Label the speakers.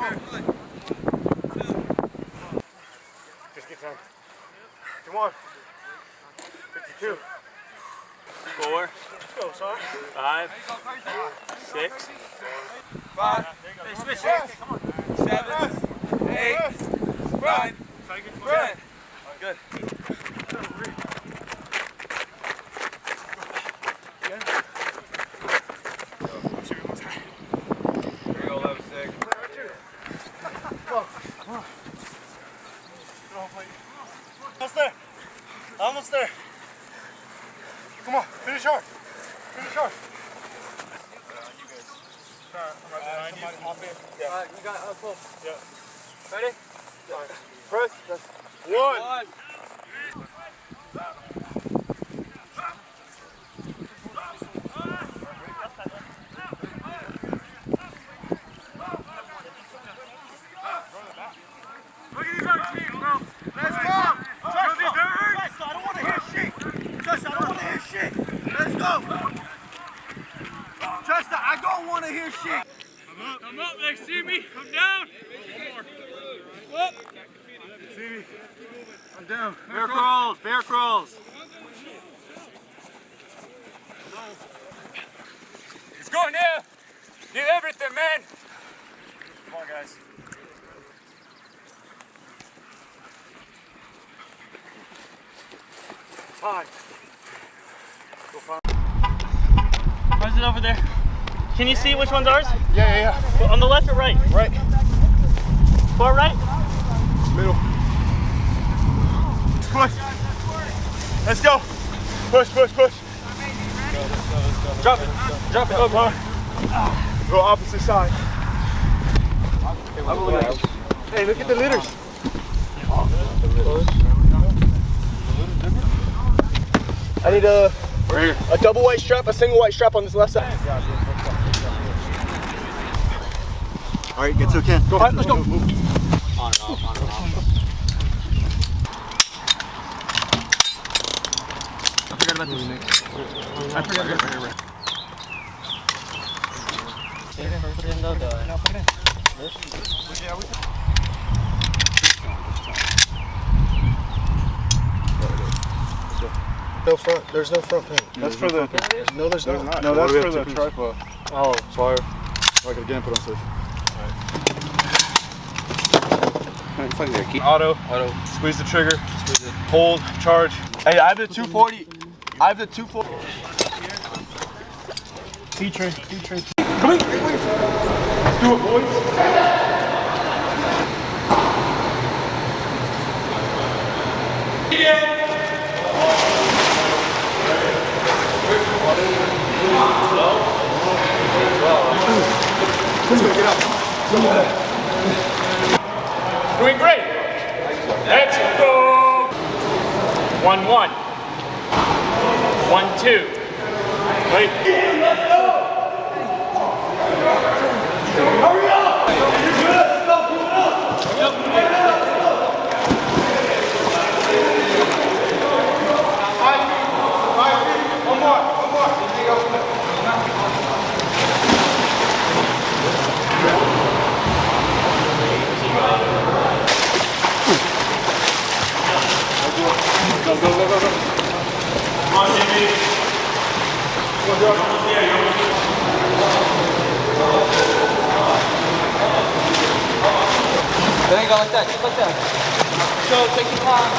Speaker 1: Just get 10. Come on. 52.
Speaker 2: 4.
Speaker 1: Let's go, son.
Speaker 2: 5. 6.
Speaker 3: 5. Hey, switch. 7. 8. 9. 10. Good.
Speaker 1: Almost there. Almost there. Come on, finish hard. Finish hard.
Speaker 3: You got pull.
Speaker 1: Yeah.
Speaker 3: Ready?
Speaker 1: Press. One.
Speaker 4: Look at these other teams, bro. Let's go. Just, I don't want to hear shit. Just, I don't want to hear shit. Let's go. Just, I don't want to hear shit.
Speaker 5: I'm up next, see me. I'm down. Up.
Speaker 1: See me. I'm down.
Speaker 2: Bear crawls. Bear crawls.
Speaker 5: It's going now. Give everything, man.
Speaker 1: Come on, guys. Time.
Speaker 2: Where's it over there? Can you see which one's ours?
Speaker 1: Yeah.
Speaker 2: On the left or right?
Speaker 1: Right.
Speaker 2: Far right?
Speaker 1: Middle. Push. Let's go. Push. Drop it. Drop it. Go opposite side. Hey, look at the litters. I need a double white strap, a single white strap on this left side.
Speaker 3: All right, get to a can.
Speaker 1: Go ahead, let's go.
Speaker 2: On and off, on and off.
Speaker 1: I forgot about this. I forgot about it.
Speaker 2: Put it in the
Speaker 1: No front. There's no front paint.
Speaker 3: That's for the.
Speaker 1: No, there's not.
Speaker 3: No, that's for the tripod.
Speaker 2: Oh,
Speaker 3: Fire. Like again, put on safe. Auto. Squeeze the trigger. Hold. Charge. Hey, I have the 240.
Speaker 1: T-tray.
Speaker 3: Come in. Let's do it, boys.
Speaker 5: Doing great. Let's go. 1-1. 1-2. Wait.
Speaker 4: Hurry up. One more.
Speaker 3: Go.
Speaker 5: Come on, Jimmy.
Speaker 3: There you go, like that, just like that. So take your time.